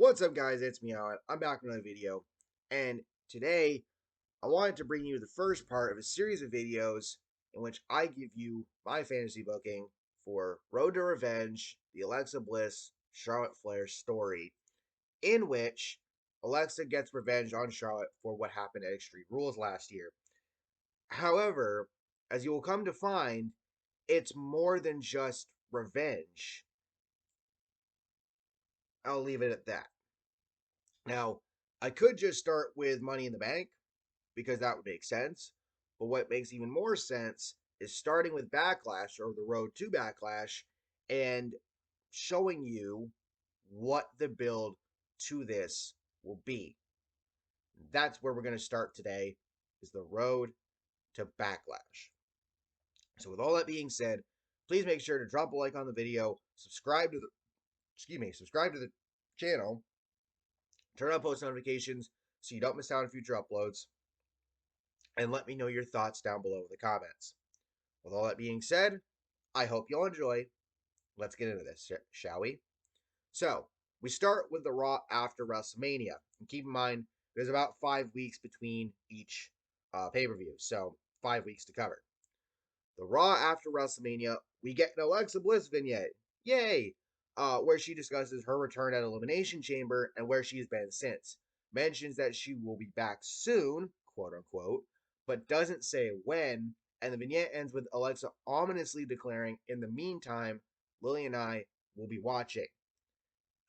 What's up, guys? It's me, Alan. I'm back with another video, and today I wanted to bring you the first part of a series of videos in which I give you my fantasy booking for Road to Revenge, the Alexa Bliss Charlotte Flair story, in which Alexa gets revenge on Charlotte for what happened at Extreme Rules last year. However, as you will come to find, it's more than just revenge. I'll leave it at that. Now, I could just start with Money in the Bank because that would make sense. But what makes even more sense is starting with Backlash or the road to Backlash and showing you what the build to this will be. That's where we're going to start today is the road to Backlash. So with all that being said, please make sure to drop a like on the video, subscribe to the channel, turn on post notifications so you don't miss out on future uploads, and let me know your thoughts down below in the comments. With all that being said, I hope you'll enjoy. Let's get into this, shall we? So, we start with the Raw after WrestleMania. And keep in mind, there's about 5 weeks between each pay-per-view, so 5 weeks to cover. The Raw after WrestleMania, we get an Alexa Bliss vignette. Yay! Where she discusses her return at Elimination Chamber and where she's been since. Mentions that she will be back soon, quote unquote, but doesn't say when, and the vignette ends with Alexa ominously declaring, in the meantime, Lily and I will be watching.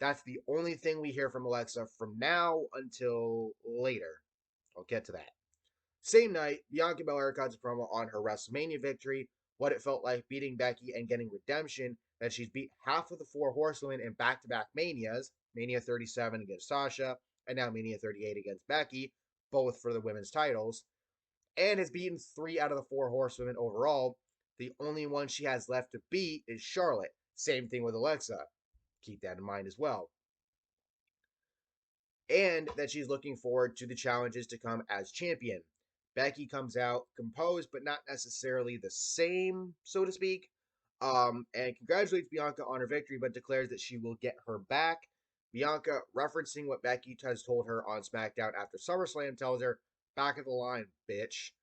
That's the only thing we hear from Alexa from now until later. I'll get to that. Same night, Bianca Belair cuts a promo on her WrestleMania victory, what it felt like beating Becky and getting redemption, that she's beat half of the four horsewomen in back-to-back Manias, Mania 37 against Sasha, and now Mania 38 against Becky, both for the women's titles, and has beaten 3 out of the 4 horsewomen overall. The only one she has left to beat is Charlotte. Same thing with Alexa. Keep that in mind as well. And that she's looking forward to the challenges to come as champion. Becky comes out composed, but not necessarily the same, so to speak. And congratulates Bianca on her victory, but declares that she will get her back. Bianca, referencing what Becky has told her on SmackDown after SummerSlam, tells her, "Back of the line, bitch."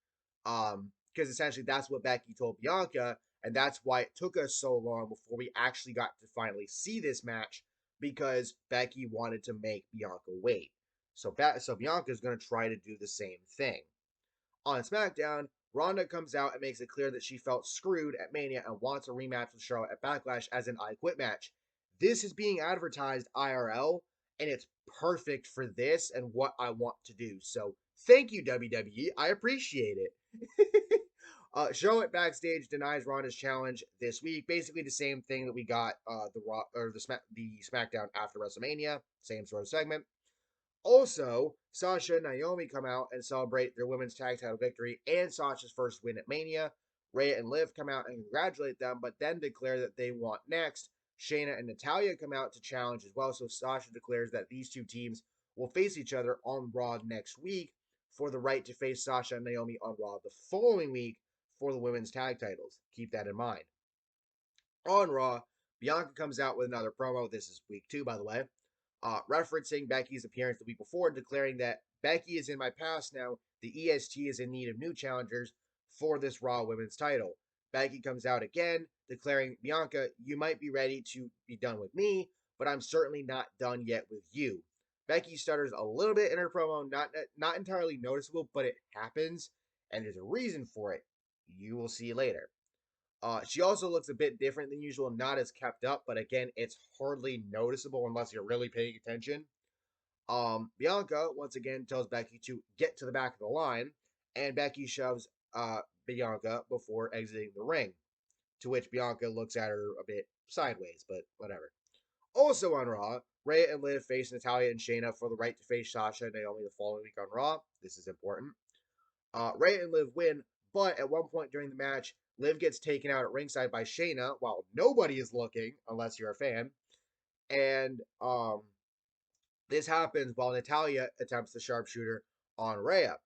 Because essentially that's what Becky told Bianca, and that's why it took us so long before we actually got to finally see this match, because Becky wanted to make Bianca wait. So Bianca is going to try to do the same thing. On SmackDown, Ronda comes out and makes it clear that she felt screwed at Mania and wants a rematch with Charlotte at Backlash as an I Quit match. This is being advertised IRL, and it's perfect for this and what I want to do. So thank you, WWE. I appreciate it. Charlotte backstage denies Ronda's challenge this week. Basically the same thing that we got the SmackDown after WrestleMania. Same sort of segment. Also, Sasha and Naomi come out and celebrate their women's tag title victory and Sasha's first win at Mania. Rhea and Liv come out and congratulate them, but then declare that they want next. Shayna and Natalya come out to challenge as well, so Sasha declares that these two teams will face each other on Raw next week for the right to face Sasha and Naomi on Raw the following week for the women's tag titles. Keep that in mind. On Raw, Bianca comes out with another promo. This is week 2, by the way, referencing Becky's appearance the week before, declaring that Becky is in my past now. The EST is in need of new challengers for this Raw Women's title. Becky comes out again, declaring, Bianca, you might be ready to be done with me, but I'm certainly not done yet with you. Becky stutters a little bit in her promo, not entirely noticeable, but it happens, and there's a reason for it. You will see later. She also looks a bit different than usual, not as kept up, but again, it's hardly noticeable unless you're really paying attention. Bianca, once again, tells Becky to get to the back of the line, and Becky shoves Bianca before exiting the ring, to which Bianca looks at her a bit sideways, but whatever. Also on Raw, Rhea and Liv face Natalya and Shayna for the right to face Sasha and Naomi the following week on Raw. This is important. Rhea and Liv win, but at one point during the match, Liv gets taken out at ringside by Shayna while nobody is looking, unless you're a fan. And this happens while Natalya attempts the sharpshooter on Rhea,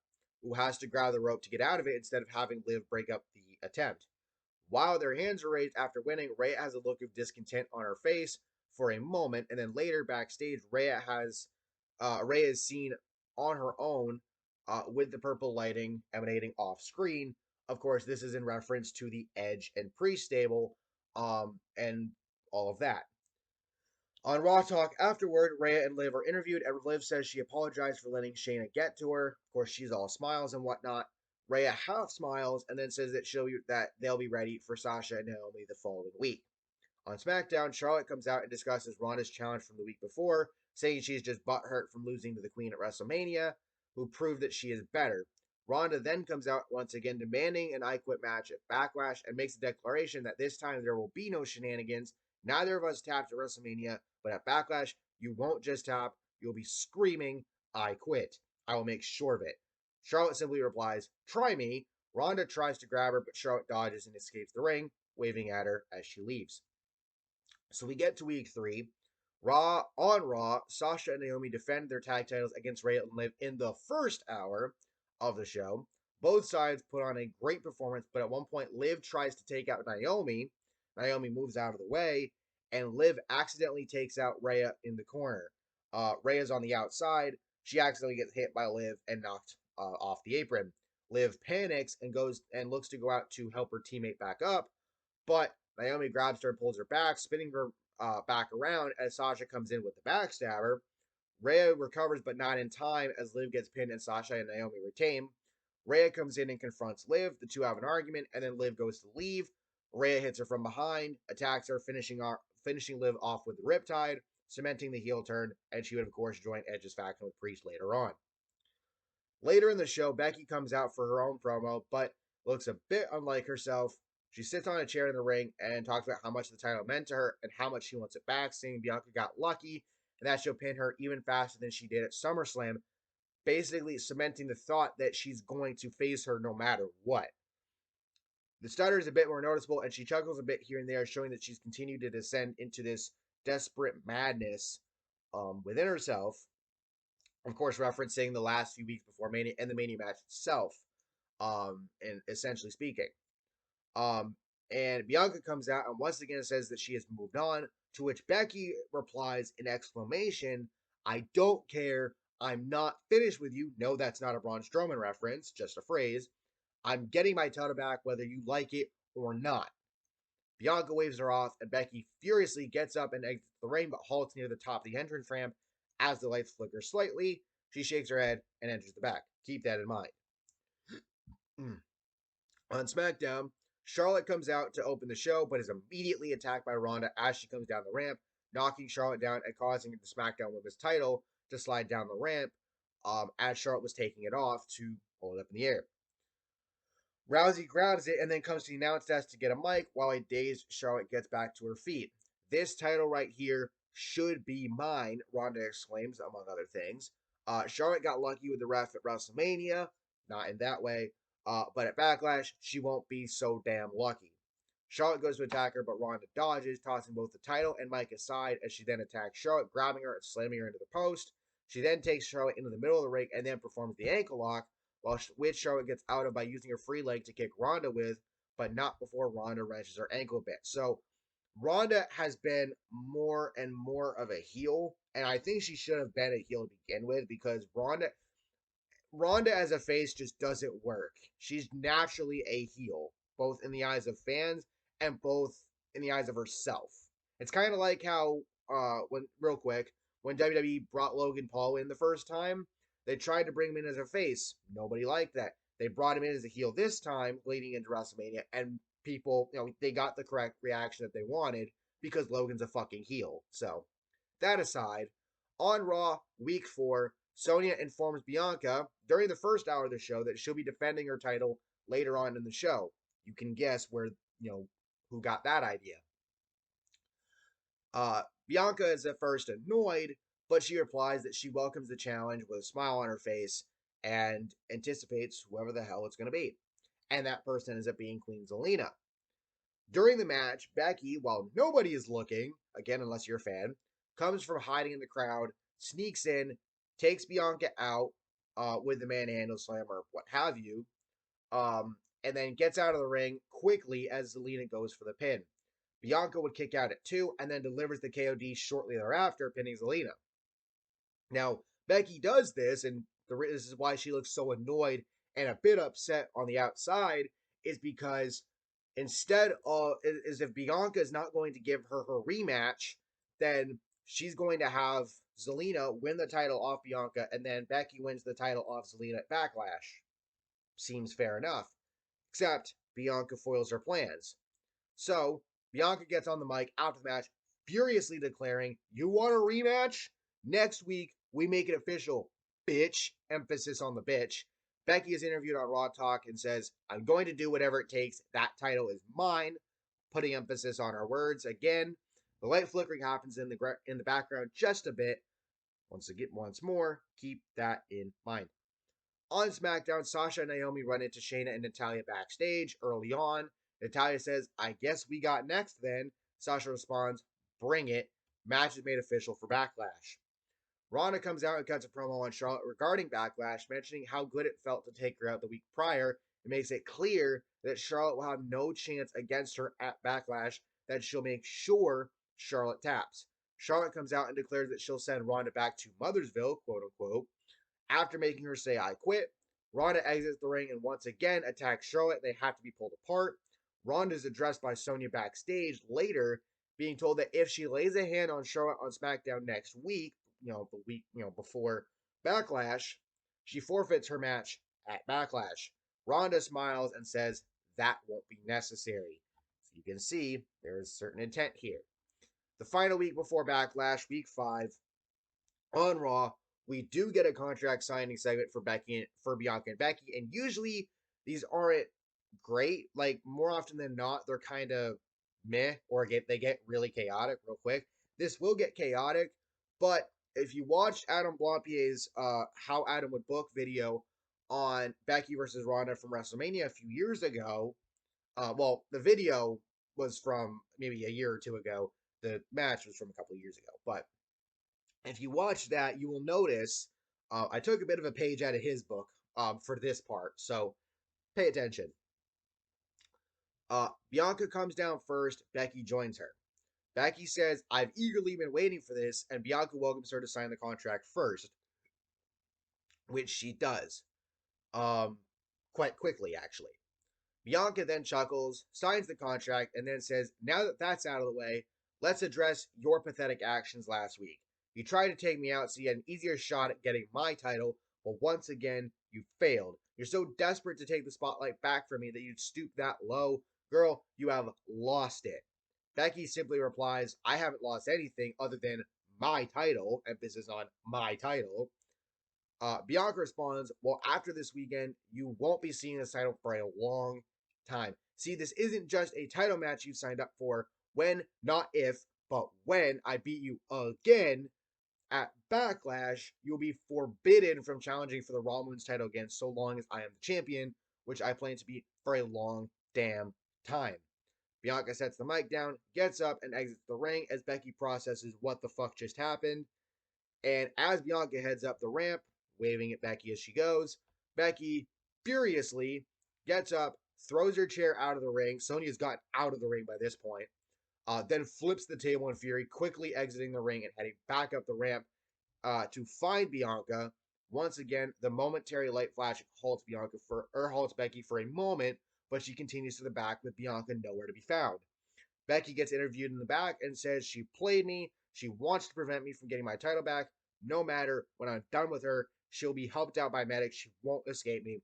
who has to grab the rope to get out of it instead of having Liv break up the attempt. While their hands are raised after winning, Rhea has a look of discontent on her face, for a moment, and then later backstage, Rhea is seen on her own with the purple lighting emanating off screen. Of course, this is in reference to the Edge and Priest stable, and all of that. On Raw Talk afterward, Rhea and Liv are interviewed, and Liv says she apologized for letting Shayna get to her. Of course, she's all smiles and whatnot. Rhea half smiles and then says that they'll be ready for Sasha and Naomi the following week. On SmackDown, Charlotte comes out and discusses Ronda's challenge from the week before, saying she's just butthurt from losing to the Queen at WrestleMania, who proved that she is better. Ronda then comes out once again demanding an I Quit match at Backlash and makes a declaration that this time there will be no shenanigans. Neither of us tapped at WrestleMania, but at Backlash, you won't just tap, you'll be screaming, I quit. I will make sure of it. Charlotte simply replies, try me. Ronda tries to grab her, but Charlotte dodges and escapes the ring, waving at her as she leaves. So we get to week 3. Raw, Sasha and Naomi defend their tag titles against Rhea and Liv in the first hour of the show. Both sides put on a great performance, but at one point, Liv tries to take out Naomi. Naomi moves out of the way, and Liv accidentally takes out Rhea in the corner. Rhea's on the outside. She accidentally gets hit by Liv and knocked off the apron. Liv panics and goes and looks to go out to help her teammate back up, but Naomi grabs her and pulls her back, spinning her back around as Sasha comes in with the backstabber. Rhea recovers, but not in time as Liv gets pinned and Sasha and Naomi retain. Rhea comes in and confronts Liv. The two have an argument, and then Liv goes to leave. Rhea hits her from behind, attacks her, finishing Liv off with the Riptide, cementing the heel turn, and she would, of course, join Edge's faction with Priest later on. Later in the show, Becky comes out for her own promo, but looks a bit unlike herself. She sits on a chair in the ring and talks about how much the title meant to her and how much she wants it back, saying Bianca got lucky and that she'll pin her even faster than she did at SummerSlam, basically cementing the thought that she's going to face her no matter what. The stutter is a bit more noticeable, and she chuckles a bit here and there, showing that she's continued to descend into this desperate madness within herself. Of course, referencing the last few weeks before Mania and the Mania match itself, and essentially speaking. And Bianca comes out and once again says that she has moved on, to which Becky replies in exclamation, I don't care. I'm not finished with you. No, that's not a Braun Strowman reference, just a phrase. I'm getting my title back whether you like it or not. Bianca waves her off, and Becky furiously gets up and exits the ring, but halts near the top of the entrance ramp as the lights flicker slightly. She shakes her head and enters the back. Keep that in mind. On SmackDown, Charlotte comes out to open the show, but is immediately attacked by Ronda as she comes down the ramp, knocking Charlotte down and causing the SmackDown Women's title to slide down the ramp as Charlotte was taking it off to hold it up in the air. Rousey grabs it and then comes to the announce desk to get a mic while a dazed Charlotte gets back to her feet. This title right here should be mine, Ronda exclaims, among other things. Charlotte got lucky with the ref at WrestleMania, not in that way, but at Backlash, she won't be so damn lucky. Charlotte goes to attack her, but Ronda dodges, tossing both the title and mic aside as she then attacks Charlotte, grabbing her and slamming her into the post. She then takes Charlotte into the middle of the ring and then performs the ankle lock, which Charlotte gets out of by using her free leg to kick Ronda with, but not before Ronda wrenches her ankle a bit. So Ronda has been more and more of a heel, and I think she should have been a heel to begin with because Ronda as a face just doesn't work. She's naturally a heel, both in the eyes of fans and both in the eyes of herself. It's kind of like how when WWE brought Logan Paul in the first time, they tried to bring him in as a face. Nobody liked that. They brought him in as a heel this time, leading into WrestleMania, and people, they got the correct reaction that they wanted because Logan's a fucking heel. So, that aside, on Raw, week 4, Sonya informs Bianca during the first hour of the show that she'll be defending her title later on in the show. You can guess who got that idea. Bianca is at first annoyed, but she replies that she welcomes the challenge with a smile on her face and anticipates whoever the hell it's going to be. And that person ends up being Queen Zelina. During the match, Becky, while nobody is looking, again, unless you're a fan, comes from hiding in the crowd, sneaks in, takes Bianca out with the manhandle slam or what have you, and then gets out of the ring quickly as Zelina goes for the pin. Bianca would kick out at 2 and then delivers the KOD shortly thereafter, pinning Zelina. Now, Becky does this, and this is why she looks so annoyed and a bit upset on the outside, is because instead of, is if Bianca is not going to give her her rematch, then she's going to have Zelina win the title off Bianca, and then Becky wins the title off Zelina at Backlash. Seems fair enough. Except Bianca foils her plans. So Bianca gets on the mic after the match, furiously declaring, "You want a rematch? Next week, we make it official, bitch." Emphasis on the bitch. Becky is interviewed on Raw Talk and says, "I'm going to do whatever it takes. That title is mine." Putting emphasis on her words again. The light flickering happens in the background just a bit. Once more, keep that in mind. On SmackDown, Sasha and Naomi run into Shayna and Natalya backstage early on. Natalya says, "I guess we got next then." Sasha responds, "Bring it." Match is made official for Backlash. Ronda comes out and cuts a promo on Charlotte regarding Backlash, mentioning how good it felt to take her out the week prior. It makes it clear that Charlotte will have no chance against her at Backlash, that she'll make sure Charlotte taps. Charlotte comes out and declares that she'll send Ronda back to Mothersville, quote unquote. After making her say, "I quit," Ronda exits the ring and once again attacks Charlotte. They have to be pulled apart. Ronda is addressed by Sonya backstage later, being told that if she lays a hand on Charlotte on SmackDown next week, the week, before Backlash, she forfeits her match at Backlash. Ronda smiles and says that won't be necessary. So you can see there is certain intent here. The final week before Backlash, week 5, on Raw, we do get a contract signing segment for Bianca and Becky, and usually these aren't great. Like more often than not, they're kind of meh, or they get really chaotic real quick. This will get chaotic, but if you watched Adam Blampier's "How Adam Would Book" video on Becky versus Ronda from WrestleMania a few years ago, well, the video was from maybe a year or two ago. The match was from a couple of years ago, but if you watch that, you will notice I took a bit of a page out of his book for this part, so pay attention. Bianca comes down first. Becky joins her. Becky says, "I've eagerly been waiting for this," and Bianca welcomes her to sign the contract first, which she does quite quickly, actually. Bianca then chuckles, signs the contract, and then says, "Now that that's out of the way, let's address your pathetic actions last week. You tried to take me out so you had an easier shot at getting my title, but once again, you failed. You're so desperate to take the spotlight back from me that you'd stoop that low. Girl, you have lost it." Becky simply replies, "I haven't lost anything other than my title," emphasis on my title. Bianca responds, "Well, after this weekend, you won't be seeing this title for a long time. See, this isn't just a title match you signed up for. When, not if, but when I beat you again at Backlash, you'll be forbidden from challenging for the Raw Women's title again so long as I am the champion, which I plan to be for a long damn time." Bianca sets the mic down, gets up, and exits the ring as Becky processes what the fuck just happened. And as Bianca heads up the ramp, waving at Becky as she goes, Becky furiously gets up, throws her chair out of the ring. Sonya's gotten out of the ring by this point. Then flips the table in fury, quickly exiting the ring and heading back up the ramp to find Bianca. Once again, the momentary light flash halts halts Becky for a moment, but she continues to the back with Bianca nowhere to be found. Becky gets interviewed in the back and says she played me. She wants to prevent me from getting my title back. No matter, when I'm done with her, she'll be helped out by medics. She won't escape me.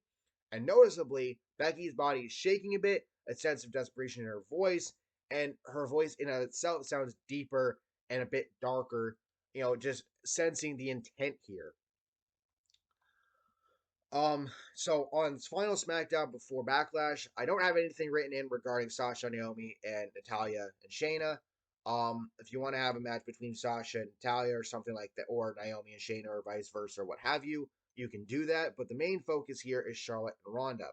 And noticeably, Becky's body is shaking a bit, a sense of desperation in her voice, and her voice in itself sounds deeper and a bit darker, just sensing the intent here. So on final SmackDown before Backlash, I don't have anything written in regarding Sasha, Naomi, and Natalya and Shayna. If you want to have a match between Sasha and Natalya or something like that, or Naomi and Shayna, or vice versa, or what have you, you can do that. But the main focus here is Charlotte and Ronda.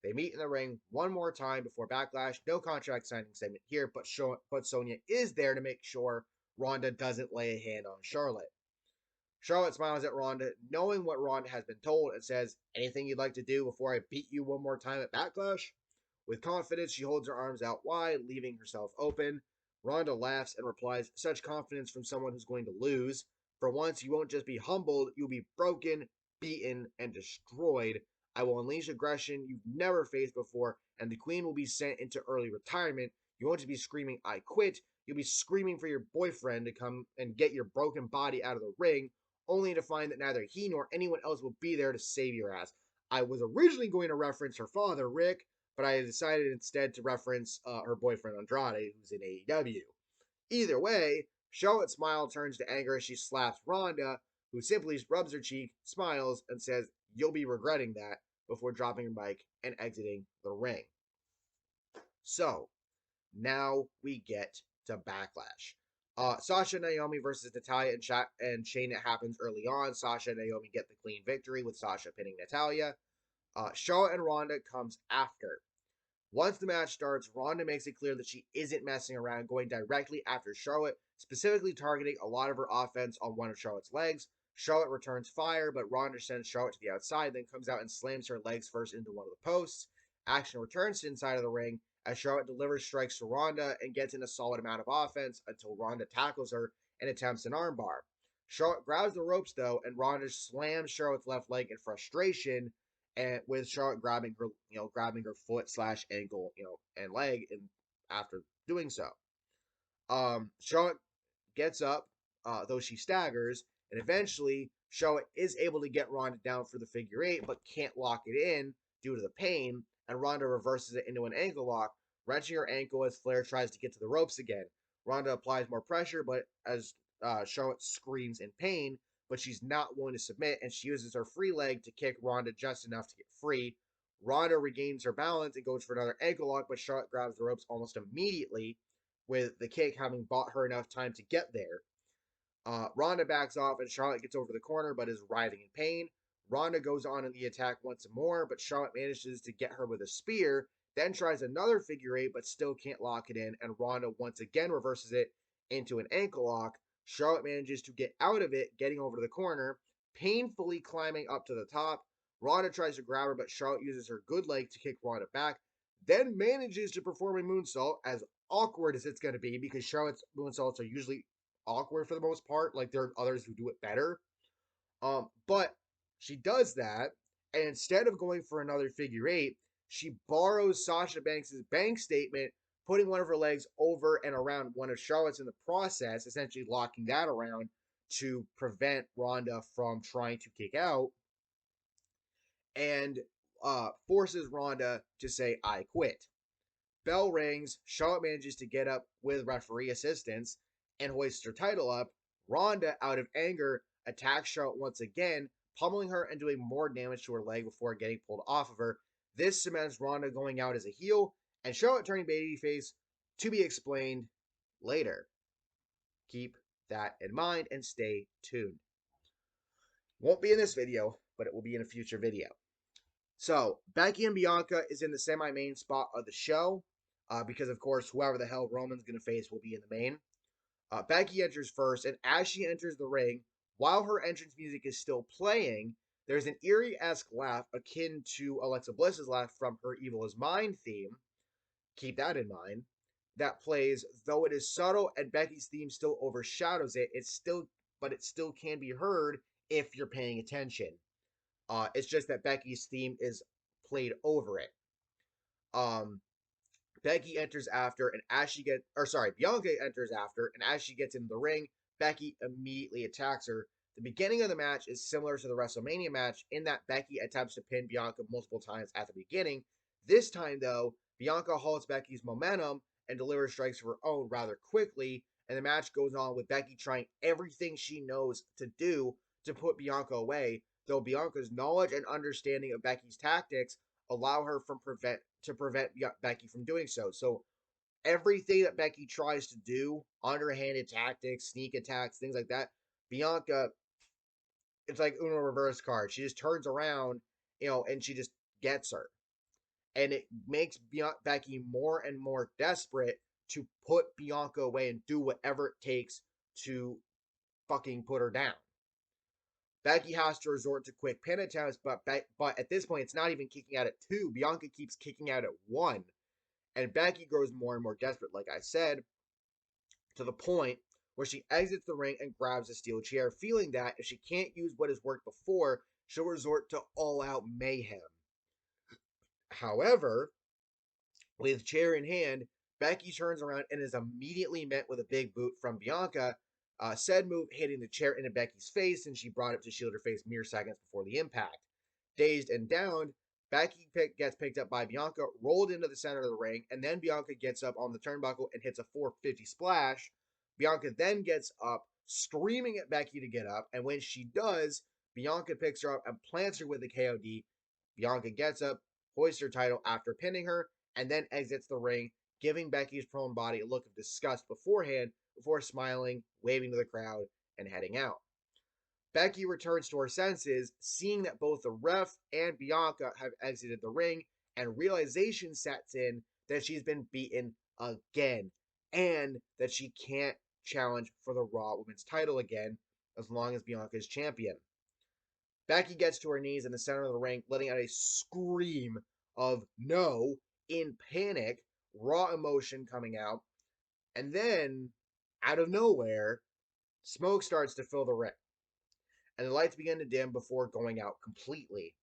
They meet in the ring one more time before Backlash. No contract signing segment here, but Sonya is there to make sure Ronda doesn't lay a hand on Charlotte. Charlotte smiles at Ronda, knowing what Ronda has been told, and says, "Anything you'd like to do before I beat you one more time at Backlash?" With confidence, she holds her arms out wide, leaving herself open. Ronda laughs and replies, "Such confidence from someone who's going to lose. For once, you won't just be humbled, you'll be broken, beaten, and destroyed. I will unleash aggression you've never faced before, and the queen will be sent into early retirement. You won't just be screaming, 'I quit.' You'll be screaming for your boyfriend to come and get your broken body out of the ring, only to find that neither he nor anyone else will be there to save your ass." I was originally going to reference her father, Rick, but I decided instead to reference her boyfriend Andrade, who's in AEW. Either way, Charlotte's smile turns to anger as she slaps Ronda, who simply rubs her cheek, smiles, and says, "You'll be regretting that," before dropping her mic and exiting the ring. So, now we get to Backlash. Sasha and Naomi versus Natalya and Shayna happens early on. Sasha and Naomi get the clean victory with Sasha pinning Natalya. Charlotte and Ronda comes after. Once the match starts, Ronda makes it clear that she isn't messing around, going directly after Charlotte, specifically targeting a lot of her offense on one of Charlotte's legs. Charlotte returns fire, but Ronda sends Charlotte to the outside, then comes out and slams her legs first into one of the posts. Action returns to inside of the ring as Charlotte delivers strikes to Ronda and gets in a solid amount of offense until Ronda tackles her and attempts an armbar. Charlotte grabs the ropes though, and Ronda slams Charlotte's left leg in frustration, and with Charlotte grabbing her, grabbing her foot slash ankle, and leg, and after doing so, Charlotte gets up, though she staggers, and eventually Charlotte is able to get Ronda down for the figure eight, but can't lock it in due to the pain, and Ronda reverses it into an ankle lock, wrenching her ankle as Flair tries to get to the ropes again. Ronda applies more pressure, but as Charlotte screams in pain, but she's not willing to submit, and she uses her free leg to kick Ronda just enough to get free. Ronda regains her balance and goes for another ankle lock, but Charlotte grabs the ropes almost immediately, with the kick having bought her enough time to get there. Ronda backs off and Charlotte gets over the corner but is writhing in pain. Ronda goes on in the attack once more, but Charlotte manages to get her with a spear, then tries another figure eight but still can't lock it in, and Ronda once again reverses it into an ankle lock. Charlotte manages to get out of it, getting over to the corner, painfully climbing up to the top. Ronda tries to grab her, but Charlotte uses her good leg to kick Ronda back, then manages to perform a moonsault, as awkward as it's going to be because Charlotte's moonsaults are usually awkward for the most part. Like, there are others who do it better. But she does that, and instead of going for another figure eight, she borrows Sasha Banks' bank statement, putting one of her legs over and around one of Charlotte's in the process, essentially locking that around to prevent Ronda from trying to kick out, and forces Ronda to say, "I quit." Bell rings. Charlotte manages to get up with referee assistance and hoists her title up. Ronda, out of anger, attacks Charlotte once again, pummeling her and doing more damage to her leg before getting pulled off of her. This cements Ronda going out as a heel, and Charlotte turning babyface, to be explained later. Keep that in mind and stay tuned. Won't be in this video, but it will be in a future video. So, Becky and Bianca is in the semi-main spot of the show, because, of course, whoever the hell Roman's going to face will be in the main. Becky enters first, and as she enters the ring, while her entrance music is still playing, there's an eerie-esque laugh akin to Alexa Bliss's laugh from her Evil Is Mine theme. Keep that in mind. That plays, though it is subtle and Becky's theme still overshadows it, it still can be heard if you're paying attention. It's just that Becky's theme is played over it. Becky enters after, and as she gets, Bianca enters after, and as she gets into the ring, Becky immediately attacks her. The beginning of the match is similar to the WrestleMania match in that Becky attempts to pin Bianca multiple times at the beginning. This time, though, Bianca halts Becky's momentum and delivers strikes of her own rather quickly, and the match goes on with Becky trying everything she knows to do to put Bianca away, though Bianca's knowledge and understanding of Becky's tactics allow her to prevent Becky from doing so. So everything that Becky tries to do, underhanded tactics, sneak attacks, things like that, Bianca, it's like Uno reverse card. She just turns around, and she just gets her. And it makes Becky more and more desperate to put Bianca away and do whatever it takes to fucking put her down. Becky has to resort to quick pin attempts, but at this point, it's not even kicking out at 2. Bianca keeps kicking out at 1. And Becky grows more and more desperate, like I said. to the point where she exits the ring and grabs a steel chair, feeling that if she can't use what has worked before, she'll resort to all-out mayhem. However, with chair in hand, Becky turns around and is immediately met with a big boot from Bianca. Said move hitting the chair into Becky's face, and she brought it to shield her face mere seconds before the impact. Dazed and downed, gets picked up by Bianca, rolled into the center of the ring, and then Bianca gets up on the turnbuckle and hits a 450 splash. Bianca then gets up, screaming at Becky to get up, and when she does, Bianca picks her up and plants her with a KOD. Bianca gets up, hoists her title after pinning her, and then exits the ring, giving Becky's prone body a look of disgust beforehand before smiling, waving to the crowd, and heading out. Becky returns to her senses, seeing that both the ref and Bianca have exited the ring, and realization sets in that she's been beaten again, and that she can't challenge for the Raw Women's title again as long as Bianca is champion. Becky gets to her knees in the center of the ring, letting out a scream of no in panic, raw emotion coming out, and then, out of nowhere, smoke starts to fill the ring, and the lights begin to dim before going out completely.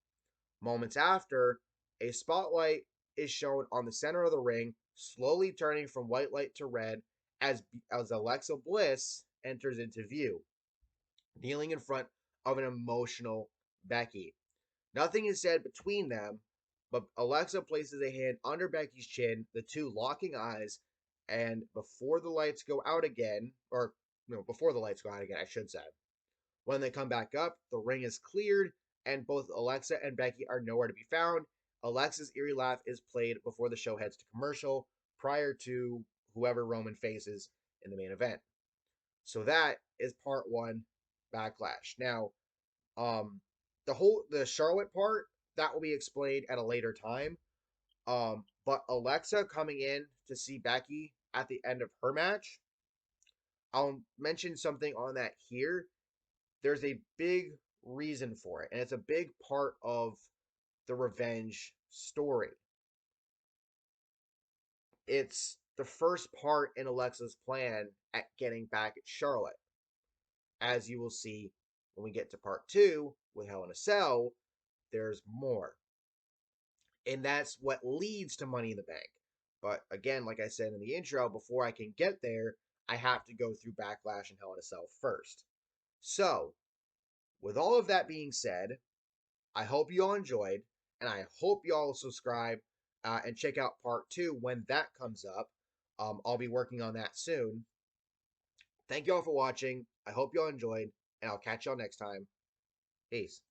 Moments after, a spotlight is shown on the center of the ring, slowly turning from white light to red as Alexa Bliss enters into view, kneeling in front of an emotional Becky. Nothing is said between them, but Alexa places a hand under Becky's chin, the two locking eyes, and before the lights go out again, or before the lights go out again, I should say, when they come back up, the ring is cleared, and both Alexa and Becky are nowhere to be found. Alexa's eerie laugh is played before the show heads to commercial, prior to whoever Roman faces in the main event. So that is part one, Backlash. Now, um, the Charlotte part that will be explained at a later time. But Alexa coming in to see Becky at the end of her match, I'll mention something on that here. There's a big reason for it, and it's a big part of the revenge story. It's the first part in Alexa's plan at getting back at Charlotte. As you will see when we get to part two with Hell in a Cell, there's more. And that's what leads to Money in the Bank. But again, like I said in the intro, before I can get there, I have to go through Backlash and Hell in a Cell first. So, with all of that being said, I hope you all enjoyed, and I hope you all subscribe and check out part two when that comes up. I'll be working on that soon. Thank you all for watching. I hope you all enjoyed, and I'll catch y'all next time. Peace.